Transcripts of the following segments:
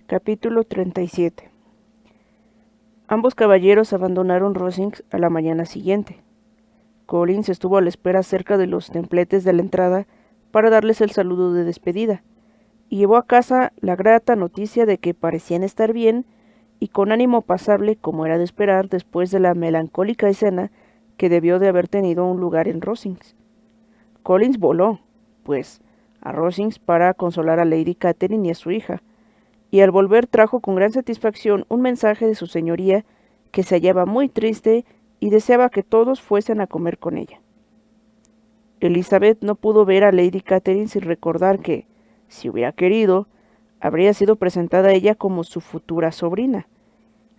Capítulo 37. Ambos caballeros abandonaron Rosings a la mañana siguiente. Collins estuvo a la espera cerca de los templetes de la entrada para darles el saludo de despedida, y llevó a casa la grata noticia de que parecían estar bien y con ánimo pasable, como era de esperar después de la melancólica escena que debió de haber tenido un lugar en Rosings. Collins voló, pues, a Rosings para consolar a Lady Catherine y a su hija, y al volver trajo con gran satisfacción un mensaje de su señoría que se hallaba muy triste y deseaba que todos fuesen a comer con ella. Elizabeth no pudo ver a Lady Catherine sin recordar que, si hubiera querido, habría sido presentada a ella como su futura sobrina,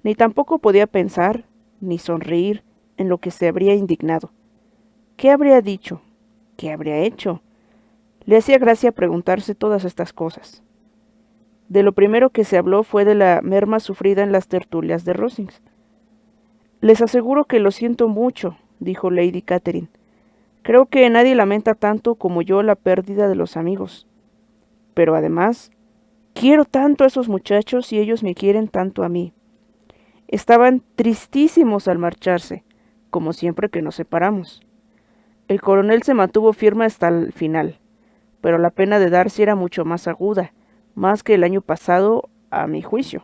ni tampoco podía pensar, ni sonreír en lo que se habría indignado. ¿Qué habría dicho? ¿Qué habría hecho? Le hacía gracia preguntarse todas estas cosas. De lo primero que se habló fue de la merma sufrida en las tertulias de Rosings. «Les aseguro que lo siento mucho», dijo Lady Catherine. «Creo que nadie lamenta tanto como yo la pérdida de los amigos. Pero además, quiero tanto a esos muchachos y ellos me quieren tanto a mí. Estaban tristísimos al marcharse, como siempre que nos separamos. El coronel se mantuvo firme hasta el final, pero la pena de Darcy era mucho más aguda, más que el año pasado, a mi juicio.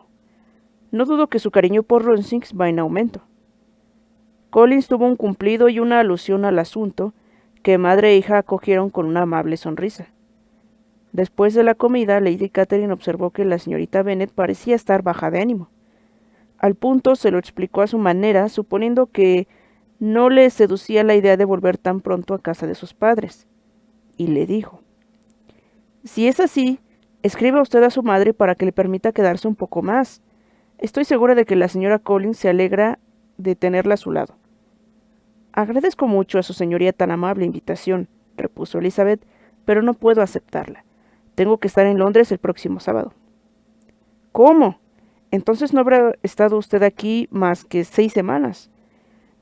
No dudo que su cariño por Rosings va en aumento». Collins tuvo un cumplido y una alusión al asunto que madre e hija acogieron con una amable sonrisa. Después de la comida, Lady Catherine observó que la señorita Bennet parecía estar baja de ánimo. Al punto se lo explicó a su manera, suponiendo que no le seducía la idea de volver tan pronto a casa de sus padres. Y le dijo: «Si es así, escriba usted a su madre para que le permita quedarse un poco más. Estoy segura de que la señora Collins se alegra de tenerla a su lado». «Agradezco mucho a su señoría tan amable invitación», repuso Elizabeth, «pero no puedo aceptarla. Tengo que estar en Londres el próximo sábado». «¿Cómo? Entonces no habrá estado usted aquí más que 6 semanas.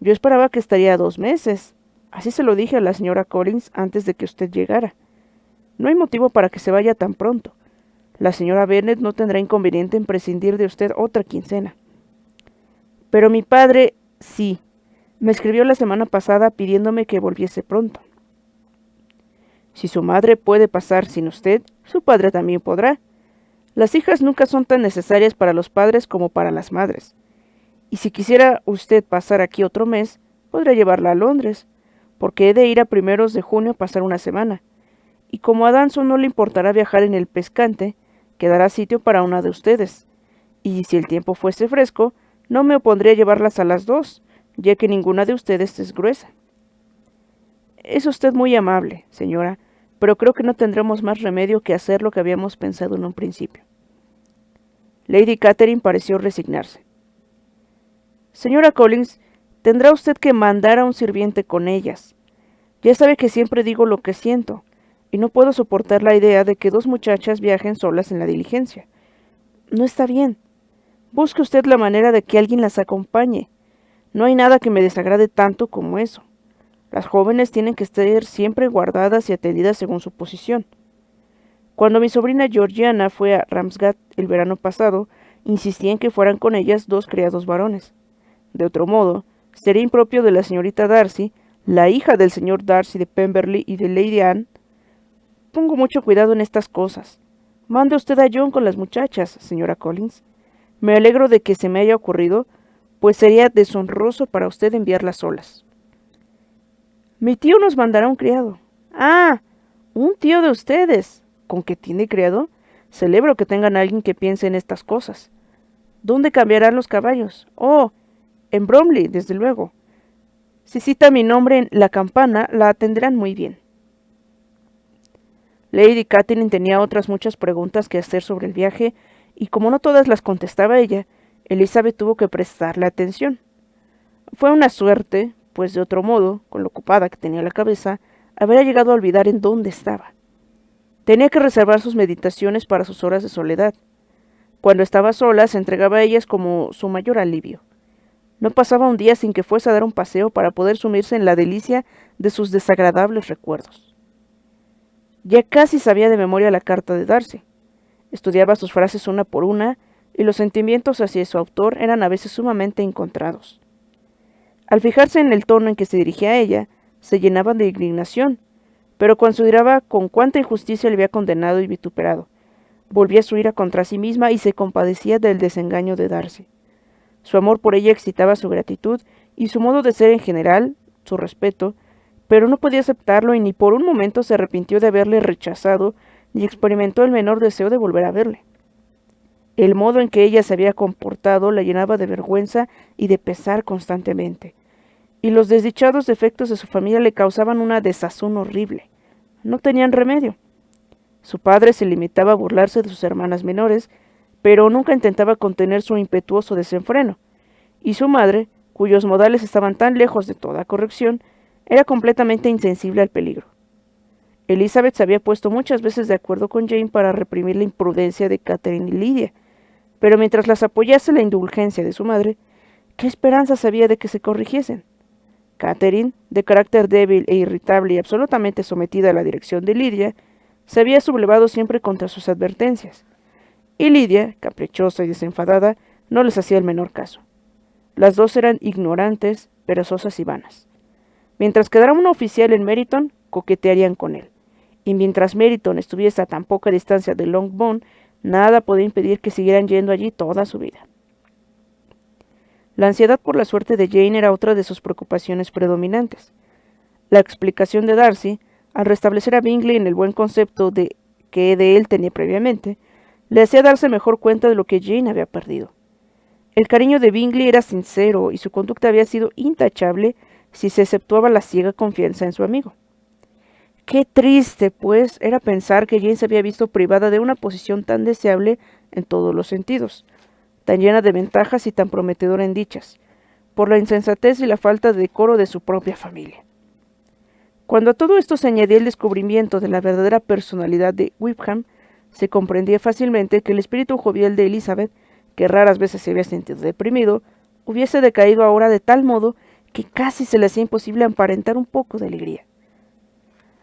Yo esperaba que estaría 2 meses. Así se lo dije a la señora Collins antes de que usted llegara. No hay motivo para que se vaya tan pronto. La señora Bennet no tendrá inconveniente en prescindir de usted otra quincena». «Pero mi padre, sí. Me escribió la semana pasada pidiéndome que volviese pronto». «Si su madre puede pasar sin usted, su padre también podrá. Las hijas nunca son tan necesarias para los padres como para las madres. Y si quisiera usted pasar aquí otro mes, podrá llevarla a Londres, porque he de ir a primeros de junio a pasar una semana. Y como a Danson no le importará viajar en el pescante, quedará sitio para una de ustedes. Y si el tiempo fuese fresco, no me opondría a llevarlas a las 2, ya que ninguna de ustedes es gruesa». «Es usted muy amable, señora, pero creo que no tendremos más remedio que hacer lo que habíamos pensado en un principio». Lady Catherine pareció resignarse. «Señora Collins, tendrá usted que mandar a un sirviente con ellas. Ya sabe que siempre digo lo que siento, y no puedo soportar la idea de que 2 muchachas viajen solas en la diligencia. No está bien. Busque usted la manera de que alguien las acompañe. No hay nada que me desagrade tanto como eso. Las jóvenes tienen que estar siempre guardadas y atendidas según su posición. Cuando mi sobrina Georgiana fue a Ramsgate el verano pasado, insistí en que fueran con ellas 2 criados varones. De otro modo, sería impropio de la señorita Darcy, la hija del señor Darcy de Pemberley y de Lady Anne. Pongo mucho cuidado en estas cosas. Mande usted a John con las muchachas, señora Collins. Me alegro de que se me haya ocurrido, pues sería deshonroso para usted enviarlas solas». «Mi tío nos mandará un criado». «Ah, un tío de ustedes. ¿Con qué tiene criado? Celebro que tengan a alguien que piense en estas cosas. ¿Dónde cambiarán los caballos?» «Oh, en Bromley, desde luego. Si cita mi nombre en la campana, la atenderán muy bien». Lady Catherine tenía otras muchas preguntas que hacer sobre el viaje, y como no todas las contestaba ella, Elizabeth tuvo que prestarle atención. Fue una suerte, pues de otro modo, con lo ocupada que tenía la cabeza, habría llegado a olvidar en dónde estaba. Tenía que reservar sus meditaciones para sus horas de soledad. Cuando estaba sola, se entregaba a ellas como su mayor alivio. No pasaba un día sin que fuese a dar un paseo para poder sumirse en la delicia de sus desagradables recuerdos. Ya casi sabía de memoria la carta de Darcy. Estudiaba sus frases una por una, y los sentimientos hacia su autor eran a veces sumamente encontrados. Al fijarse en el tono en que se dirigía a ella, se llenaban de indignación, pero consideraba con cuánta injusticia le había condenado y vituperado. Volvía su ira contra sí misma y se compadecía del desengaño de Darcy. Su amor por ella excitaba su gratitud y su modo de ser en general, su respeto, pero no podía aceptarlo y ni por un momento se arrepintió de haberle rechazado ni experimentó el menor deseo de volver a verle. El modo en que ella se había comportado la llenaba de vergüenza y de pesar constantemente, y los desdichados defectos de su familia le causaban una desazón horrible. No tenían remedio. Su padre se limitaba a burlarse de sus hermanas menores, pero nunca intentaba contener su impetuoso desenfreno, y su madre, cuyos modales estaban tan lejos de toda corrección, era completamente insensible al peligro. Elizabeth se había puesto muchas veces de acuerdo con Jane para reprimir la imprudencia de Catherine y Lydia, pero mientras las apoyase la indulgencia de su madre, ¿qué esperanzas había de que se corrigiesen? Catherine, de carácter débil e irritable y absolutamente sometida a la dirección de Lydia, se había sublevado siempre contra sus advertencias, y Lydia, caprichosa y desenfadada, no les hacía el menor caso. Las dos eran ignorantes, perezosas y vanas. Mientras quedara un oficial en Meryton, coquetearían con él, y mientras Meryton estuviese a tan poca distancia de Longbourn, nada podía impedir que siguieran yendo allí toda su vida. La ansiedad por la suerte de Jane era otra de sus preocupaciones predominantes. La explicación de Darcy, al restablecer a Bingley en el buen concepto que de él tenía previamente, le hacía darse mejor cuenta de lo que Jane había perdido. El cariño de Bingley era sincero y su conducta había sido intachable si se exceptuaba la ciega confianza en su amigo. Qué triste, pues, era pensar que Jane se había visto privada de una posición tan deseable en todos los sentidos, tan llena de ventajas y tan prometedora en dichas, por la insensatez y la falta de decoro de su propia familia. Cuando a todo esto se añadía el descubrimiento de la verdadera personalidad de Wickham, se comprendía fácilmente que el espíritu jovial de Elizabeth, que raras veces se había sentido deprimido, hubiese decaído ahora de tal modo que casi se le hacía imposible aparentar un poco de alegría.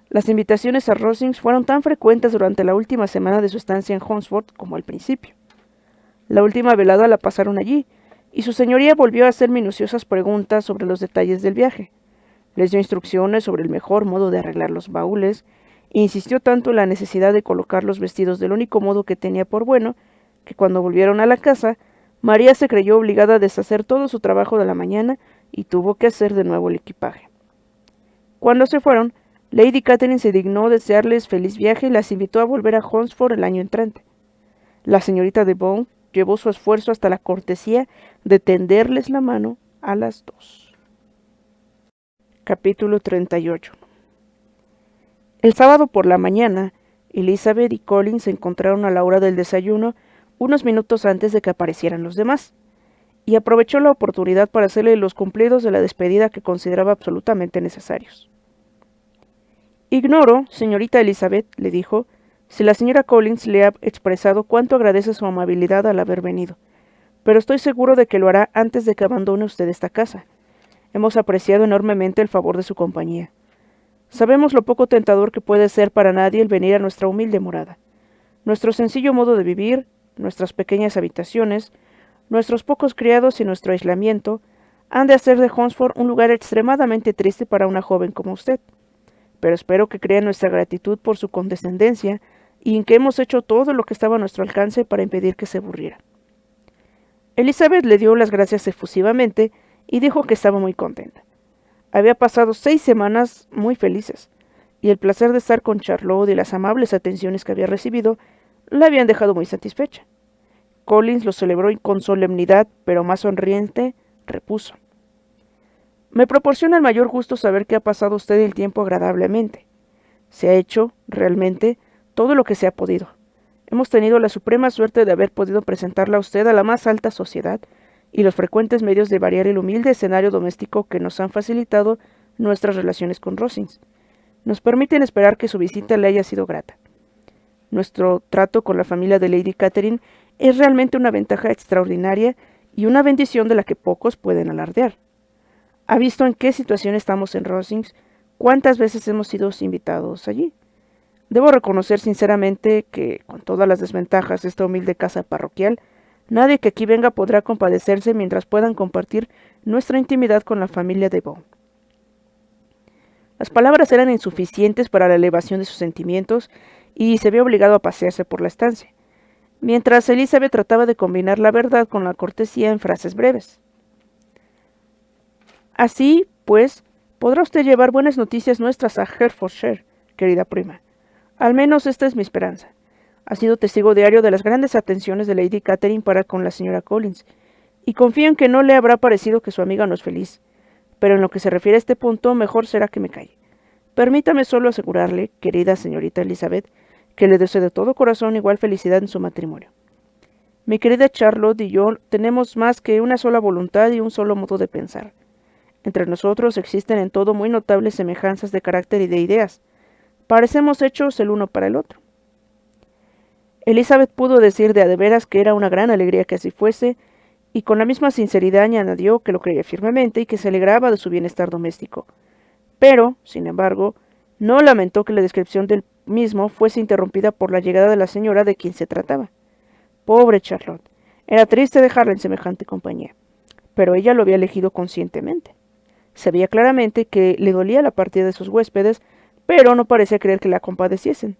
Las invitaciones a Rosings fueron tan frecuentes durante la última semana de su estancia en Hunsford como al principio. La última velada la pasaron allí, y su señoría volvió a hacer minuciosas preguntas sobre los detalles del viaje. Les dio instrucciones sobre el mejor modo de arreglar los baúles, e insistió tanto en la necesidad de colocar los vestidos del único modo que tenía por bueno, que cuando volvieron a la casa, María se creyó obligada a deshacer todo su trabajo de la mañana y tuvo que hacer de nuevo el equipaje. Cuando se fueron, Lady Catherine se dignó desearles feliz viaje y las invitó a volver a Hunsford el año entrante. La señorita de Bourgh llevó su esfuerzo hasta la cortesía de tenderles la mano a las dos. Capítulo 38. El sábado por la mañana, Elizabeth y Colin se encontraron a la hora del desayuno unos minutos antes de que aparecieran los demás, y aprovechó la oportunidad para hacerle los cumplidos de la despedida que consideraba absolutamente necesarios. Ignoro, señorita Elizabeth, le dijo, si la señora Collins le ha expresado cuánto agradece su amabilidad al haber venido, pero estoy seguro de que lo hará antes de que abandone usted esta casa. Hemos apreciado enormemente el favor de su compañía. Sabemos lo poco tentador que puede ser para nadie el venir a nuestra humilde morada. Nuestro sencillo modo de vivir, nuestras pequeñas habitaciones, nuestros pocos criados y nuestro aislamiento han de hacer de Hunsford un lugar extremadamente triste para una joven como usted. Pero espero que crea nuestra gratitud por su condescendencia y en que hemos hecho todo lo que estaba a nuestro alcance para impedir que se aburriera. Elizabeth le dio las gracias efusivamente y dijo que estaba muy contenta. Había pasado 6 semanas muy felices, y el placer de estar con Charlotte y las amables atenciones que había recibido la habían dejado muy satisfecha. Collins lo celebró con solemnidad, pero más sonriente, repuso. Me proporciona el mayor gusto saber que ha pasado usted el tiempo agradablemente. Se ha hecho, realmente, todo lo que se ha podido. Hemos tenido la suprema suerte de haber podido presentarla a usted a la más alta sociedad y los frecuentes medios de variar el humilde escenario doméstico que nos han facilitado nuestras relaciones con Rosings nos permiten esperar que su visita le haya sido grata. Nuestro trato con la familia de Lady Catherine es realmente una ventaja extraordinaria y una bendición de la que pocos pueden alardear. ¿Ha visto en qué situación estamos en Rosings? ¿Cuántas veces hemos sido invitados allí? Debo reconocer sinceramente que, con todas las desventajas de esta humilde casa parroquial, Nadie que aquí venga podrá compadecerse mientras puedan compartir nuestra intimidad con la familia de Bow. Las palabras eran insuficientes para la elevación de sus sentimientos y se vio obligado a pasearse por la estancia, mientras Elizabeth trataba de combinar la verdad con la cortesía en frases breves. Así, pues, podrá usted llevar buenas noticias nuestras a Hertfordshire, querida prima. Al menos esta es mi esperanza. Ha sido testigo diario de las grandes atenciones de Lady Catherine para con la señora Collins, y confío en que no le habrá parecido que su amiga no es feliz. Pero en lo que se refiere a este punto, mejor será que me calle. Permítame solo asegurarle, querida señorita Elizabeth, que le deseo de todo corazón igual felicidad en su matrimonio. Mi querida Charlotte y yo tenemos más que una sola voluntad y un solo modo de pensar. Entre nosotros existen en todo muy notables semejanzas de carácter y de ideas. Parecemos hechos el uno para el otro. Elizabeth pudo decir de a de veras que era una gran alegría que así fuese, y con la misma sinceridad añadió que lo creía firmemente y que se alegraba de su bienestar doméstico. Pero, sin embargo, no lamentó que la descripción del mismo fuese interrumpida por la llegada de la señora de quien se trataba. Pobre Charlotte, era triste dejarla en semejante compañía, pero ella lo había elegido conscientemente. Se veía claramente que le dolía la partida de sus huéspedes, pero no parecía creer que la compadeciesen.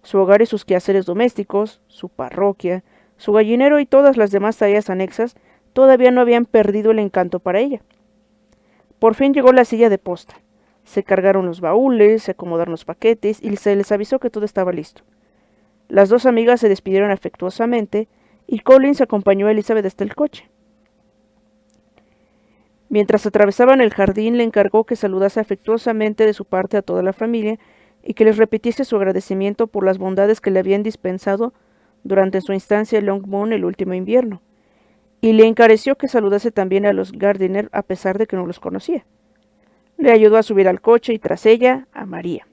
Su hogar y sus quehaceres domésticos, su parroquia, su gallinero y todas las demás tareas anexas todavía no habían perdido el encanto para ella. Por fin llegó la silla de posta. Se cargaron los baúles, se acomodaron los paquetes y se les avisó que todo estaba listo. Las dos amigas se despidieron afectuosamente y Collins acompañó a Elizabeth hasta el coche. Mientras atravesaban el jardín, le encargó que saludase afectuosamente de su parte a toda la familia y que les repitiese su agradecimiento por las bondades que le habían dispensado durante su instancia en Longbourn el último invierno, y le encareció que saludase también a los Gardiner a pesar de que no los conocía. Le ayudó a subir al coche y tras ella a María.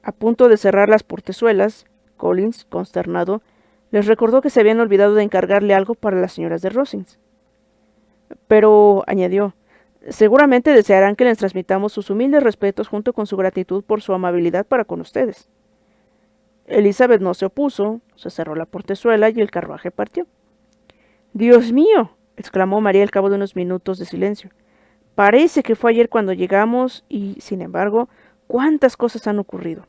A punto de cerrar las portezuelas, Collins, consternado, les recordó que se habían olvidado de encargarle algo para las señoras de Rosings. Pero, añadió, seguramente desearán que les transmitamos sus humildes respetos junto con su gratitud por su amabilidad para con ustedes. Elizabeth no se opuso, se cerró la portezuela y el carruaje partió. —¡Dios mío! —exclamó María al cabo de unos minutos de silencio. Parece que fue ayer cuando llegamos y, sin embargo, ¿cuántas cosas han ocurrido?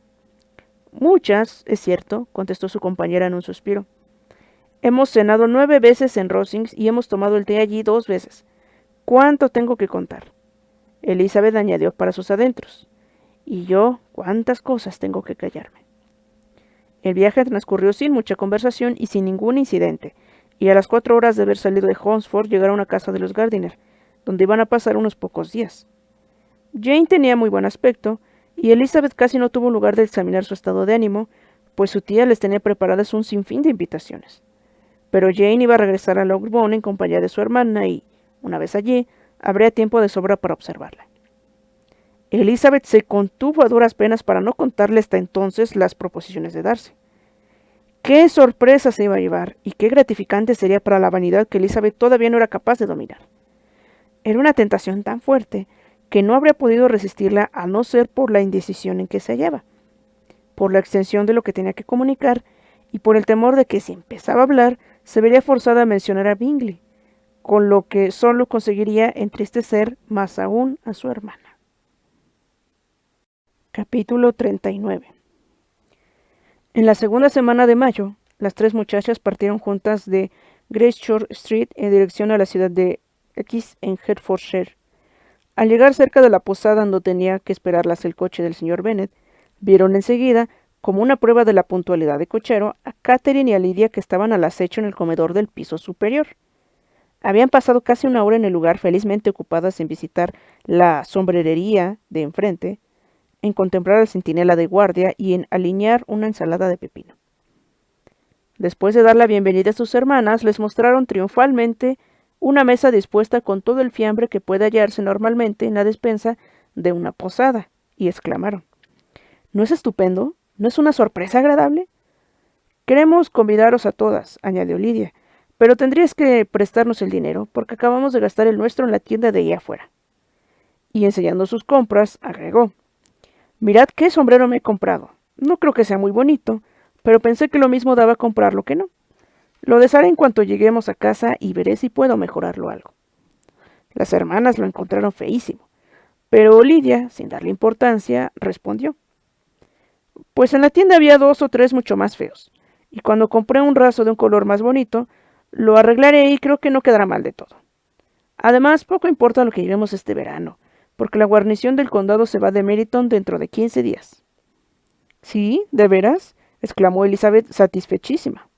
—Muchas, es cierto —contestó su compañera en un suspiro. Hemos cenado 9 veces en Rosings y hemos tomado el té allí 2 veces. ¿Cuánto tengo que contar? Elizabeth añadió para sus adentros. Y yo, ¿cuántas cosas tengo que callarme? El viaje transcurrió sin mucha conversación y sin ningún incidente, y a las 4 horas de haber salido de Hunsford llegaron a casa de los Gardiner, donde iban a pasar unos pocos días. Jane tenía muy buen aspecto, y Elizabeth casi no tuvo lugar de examinar su estado de ánimo, pues su tía les tenía preparadas un sinfín de invitaciones. Pero Jane iba a regresar a Longbourn en compañía de su hermana y, una vez allí, habría tiempo de sobra para observarla. Elizabeth se contuvo a duras penas para no contarle hasta entonces las proposiciones de Darcy. ¡Qué sorpresa se iba a llevar! Y qué gratificante sería para la vanidad que Elizabeth todavía no era capaz de dominar. Era una tentación tan fuerte que no habría podido resistirla a no ser por la indecisión en que se hallaba, por la extensión de lo que tenía que comunicar y por el temor de que si empezaba a hablar se vería forzada a mencionar a Bingley, con lo que solo conseguiría entristecer más aún a su hermana. Capítulo 39. En la segunda semana de mayo, las 3 muchachas partieron juntas de Gracechurch Street en dirección a la ciudad de X en Hertfordshire. Al llegar cerca de la posada donde tenía que esperarlas el coche del señor Bennet, vieron enseguida, como una prueba de la puntualidad de cochero, a Catherine y a Lydia que estaban al acecho en el comedor del piso superior. Habían pasado casi una hora en el lugar, felizmente ocupadas en visitar la sombrerería de enfrente, en contemplar al centinela de guardia y en alinear una ensalada de pepino. Después de dar la bienvenida a sus hermanas, les mostraron triunfalmente una mesa dispuesta con todo el fiambre que puede hallarse normalmente en la despensa de una posada, y exclamaron: —¿No es estupendo? ¿No es una sorpresa agradable? —Queremos convidaros a todas —añadió Lydia—, pero tendríais que prestarnos el dinero, porque acabamos de gastar el nuestro en la tienda de ahí afuera. Y enseñando sus compras, agregó: —Mirad qué sombrero me he comprado. No creo que sea muy bonito, pero pensé que lo mismo daba comprarlo que no. Lo desharé en cuanto lleguemos a casa y veré si puedo mejorarlo algo. Las hermanas lo encontraron feísimo, pero Lidia, sin darle importancia, respondió: Pues en la tienda había 2 o 3 mucho más feos, y cuando compré un raso de un color más bonito, lo arreglaré y creo que no quedará mal de todo. Además, poco importa lo que llevemos este verano, porque la guarnición del condado se va de Meriton dentro de 15 días. ¿Sí? ¿De veras? Exclamó Elizabeth satisfechísima.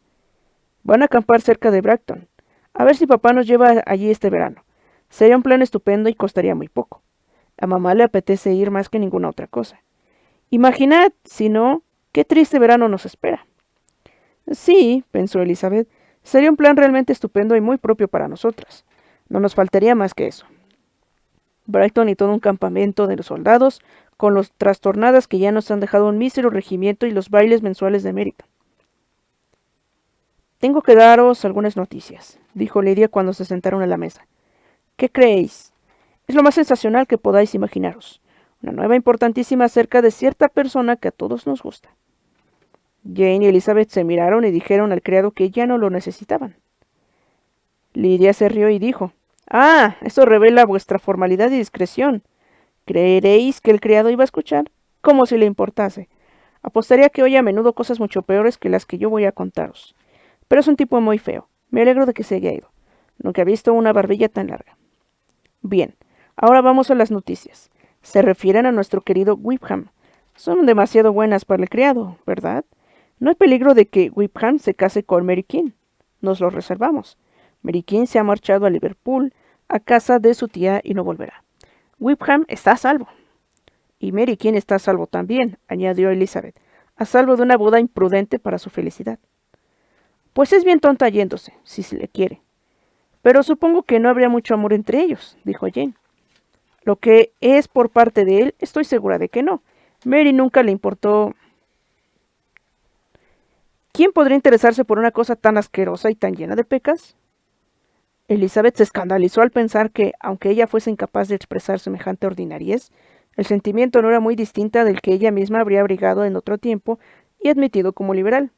Van a acampar cerca de Bracton. A ver si papá nos lleva allí este verano. Sería un plan estupendo y costaría muy poco. A mamá le apetece ir más que ninguna otra cosa. Imaginad, si no, qué triste verano nos espera. Sí, pensó Elizabeth, sería un plan realmente estupendo y muy propio para nosotras. No nos faltaría más que eso. Brighton y todo un campamento de los soldados, con los trastornadas que ya nos han dejado un mísero regimiento y los bailes mensuales de mérito. Tengo que daros algunas noticias, dijo Lidia cuando se sentaron a la mesa. ¿Qué creéis? Es lo más sensacional que podáis imaginaros. Una nueva importantísima acerca de cierta persona que a todos nos gusta. Jane y Elizabeth se miraron y dijeron al criado que ya no lo necesitaban. Lidia se rió y dijo: Ah, eso revela vuestra formalidad y discreción. ¿Creeréis que el criado iba a escuchar? Como si le importase. Apostaría que oye a menudo cosas mucho peores que las que yo voy a contaros. Pero es un tipo muy feo. Me alegro de que se haya ido. Nunca he visto una barbilla tan larga. Bien, ahora vamos a las noticias. Se refieren a nuestro querido Whipham. Son demasiado buenas para el criado, ¿verdad? No hay peligro de que Whipham se case con Mary King. Nos lo reservamos. Mary King se ha marchado a Liverpool, a casa de su tía, y no volverá. Whipham está a salvo. Y Mary King está a salvo también, añadió Elizabeth, a salvo de una boda imprudente para su felicidad. Pues es bien tonta yéndose, si se le quiere. Pero supongo que no habría mucho amor entre ellos, dijo Jane. Lo que es por parte de él, estoy segura de que no. Mary nunca le importó. ¿Quién podría interesarse por una cosa tan asquerosa y tan llena de pecas? Elizabeth se escandalizó al pensar que, aunque ella fuese incapaz de expresar semejante ordinariez, el sentimiento no era muy distinta del que ella misma habría abrigado en otro tiempo y admitido como liberal.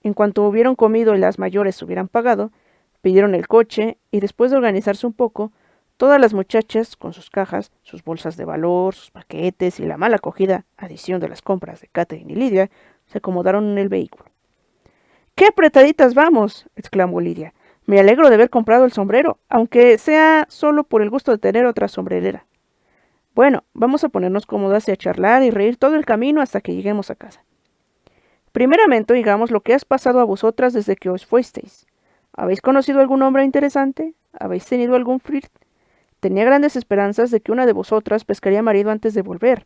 En cuanto hubieron comido y las mayores hubieran pagado, pidieron el coche y después de organizarse un poco, todas las muchachas, con sus cajas, sus bolsas de valor, sus paquetes y la mal acogida adición de las compras de Catherine y Lidia, se acomodaron en el vehículo. ¡Qué apretaditas vamos! Exclamó Lidia. Me alegro de haber comprado el sombrero, aunque sea solo por el gusto de tener otra sombrerera. Bueno, vamos a ponernos cómodas y a charlar y reír todo el camino hasta que lleguemos a casa. Primeramente, oigamos lo que has pasado a vosotras desde que os fuisteis. ¿Habéis conocido algún hombre interesante? ¿Habéis tenido algún flirt? Tenía grandes esperanzas de que una de vosotras pescaría marido antes de volver.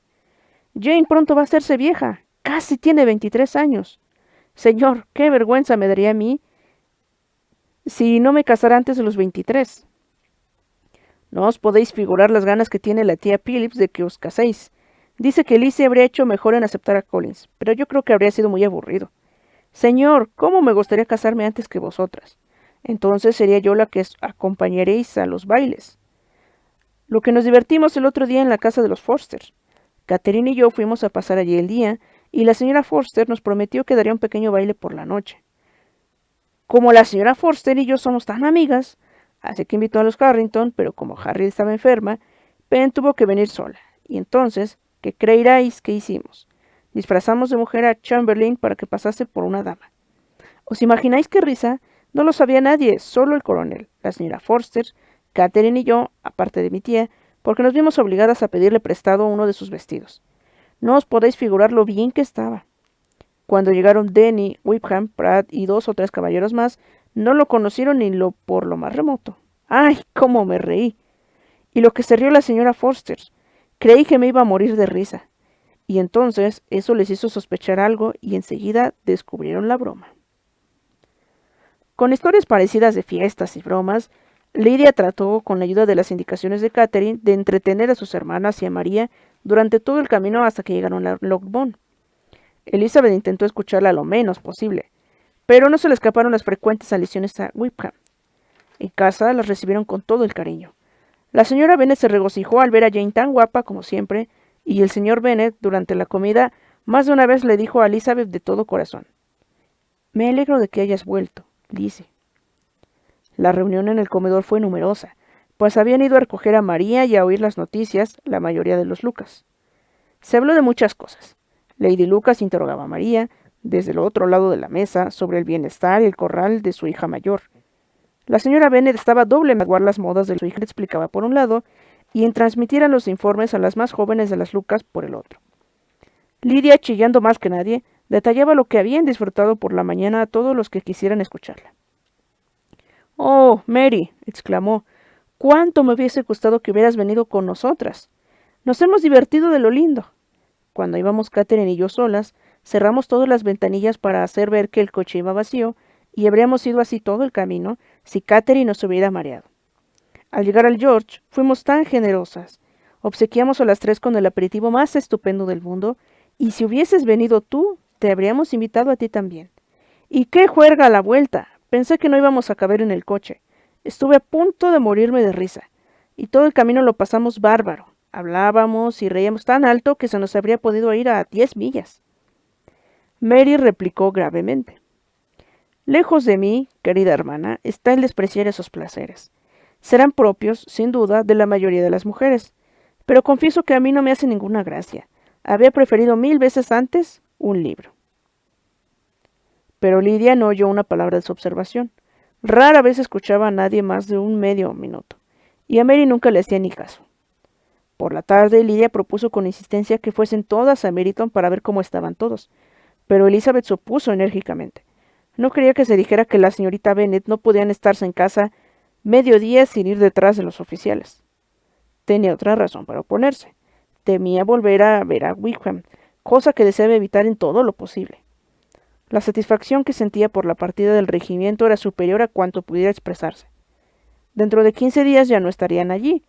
Jane pronto va a hacerse vieja. Casi tiene 23 años. Señor, qué vergüenza me daría a mí si no me casara antes de los 23. No os podéis figurar las ganas que tiene la tía Phillips de que os caséis. Dice que Lizzie habría hecho mejor en aceptar a Collins, pero yo creo que habría sido muy aburrido. Señor, ¿cómo me gustaría casarme antes que vosotras? Entonces sería yo la que acompañaréis a los bailes. Lo que nos divertimos el otro día en la casa de los Forster. Catherine y yo fuimos a pasar allí el día, y la señora Forster nos prometió que daría un pequeño baile por la noche. Como la señora Forster y yo somos tan amigas, así que invitó a los Harrington, pero como Harry estaba enferma, Pen tuvo que venir sola. Y entonces, ¿qué creeráis que hicimos? Disfrazamos de mujer a Chamberlain para que pasase por una dama. ¿Os imagináis qué risa? No lo sabía nadie, solo el coronel, la señora Forster, Catherine y yo, aparte de mi tía, porque nos vimos obligadas a pedirle prestado uno de sus vestidos. No os podéis figurar lo bien que estaba. Cuando llegaron Denny, Whipham, Pratt y 2 o 3 caballeros más, no lo conocieron ni por lo más remoto. ¡Ay, cómo me reí! Y lo que se rió la señora Forster. Creí que me iba a morir de risa. Y entonces eso les hizo sospechar algo y enseguida descubrieron la broma. Con historias parecidas de fiestas y bromas, Lidia trató, con la ayuda de las indicaciones de Catherine, de entretener a sus hermanas y a María durante todo el camino hasta que llegaron a Lockbourne. Elizabeth intentó escucharla lo menos posible, pero no se le escaparon las frecuentes alusiones a Whipham. En casa las recibieron con todo el cariño. La señora Bennet se regocijó al ver a Jane tan guapa como siempre, y el señor Bennet, durante la comida, más de una vez le dijo a Elizabeth de todo corazón: «Me alegro de que hayas vuelto. Lizzie. La reunión en el comedor fue numerosa, pues habían ido a recoger a María y a oír las noticias, la mayoría de los Lucas. Se habló de muchas cosas. Lady Lucas interrogaba a María, desde el otro lado de la mesa, sobre el bienestar y el corral de su hija mayor. La señora Bennet estaba doblemente a guardar las modas de su hija, explicaba por un lado, y en transmitir a los informes a las más jóvenes de las Lucas por el otro. Lidia, chillando más que nadie, detallaba lo que habían disfrutado por la mañana a todos los que quisieran escucharla. «Oh, Mary», exclamó, «cuánto me hubiese gustado que hubieras venido con nosotras. Nos hemos divertido de lo lindo». Cuando íbamos Catherine y yo solas, cerramos todas las ventanillas para hacer ver que el coche iba vacío, y habríamos ido así todo el camino si Catherine nos hubiera mareado. Al llegar al George, fuimos tan generosas. Obsequiamos a las 3 con el aperitivo más estupendo del mundo, y si hubieses venido tú, te habríamos invitado a ti también. ¡Y qué juerga a la vuelta! Pensé que no íbamos a caber en el coche. Estuve a punto de morirme de risa. Y todo el camino lo pasamos bárbaro. Hablábamos y reíamos tan alto que se nos habría podido ir a 10 millas. Mary replicó gravemente. Lejos de mí, querida hermana, está el despreciar esos placeres. Serán propios, sin duda, de la mayoría de las mujeres. Pero confieso que a mí no me hace ninguna gracia. Había preferido 1000 veces antes un libro. Pero Lidia no oyó una palabra de su observación. Rara vez escuchaba a nadie más de un medio minuto, y a Mary nunca le hacía ni caso. Por la tarde, Lidia propuso con insistencia que fuesen todas a Meryton para ver cómo estaban todos, pero Elizabeth se opuso enérgicamente. No quería que se dijera que la señorita Bennet no podían estarse en casa medio día sin ir detrás de los oficiales. Tenía otra razón para oponerse. Temía volver a ver a Wickham, cosa que deseaba evitar en todo lo posible. La satisfacción que sentía por la partida del regimiento era superior a cuanto pudiera expresarse. Dentro de 15 días ya no estarían allí,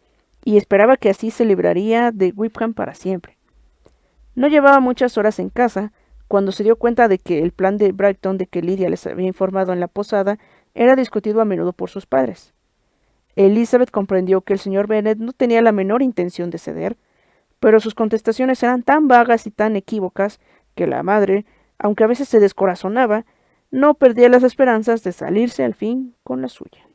y esperaba que así se libraría de Wickham para siempre. No llevaba muchas horas en casa, cuando se dio cuenta de que el plan de Brighton de que Lidia les había informado en la posada era discutido a menudo por sus padres. Elizabeth comprendió que el señor Bennet no tenía la menor intención de ceder, pero sus contestaciones eran tan vagas y tan equívocas que la madre, aunque a veces se descorazonaba, no perdía las esperanzas de salirse al fin con la suya.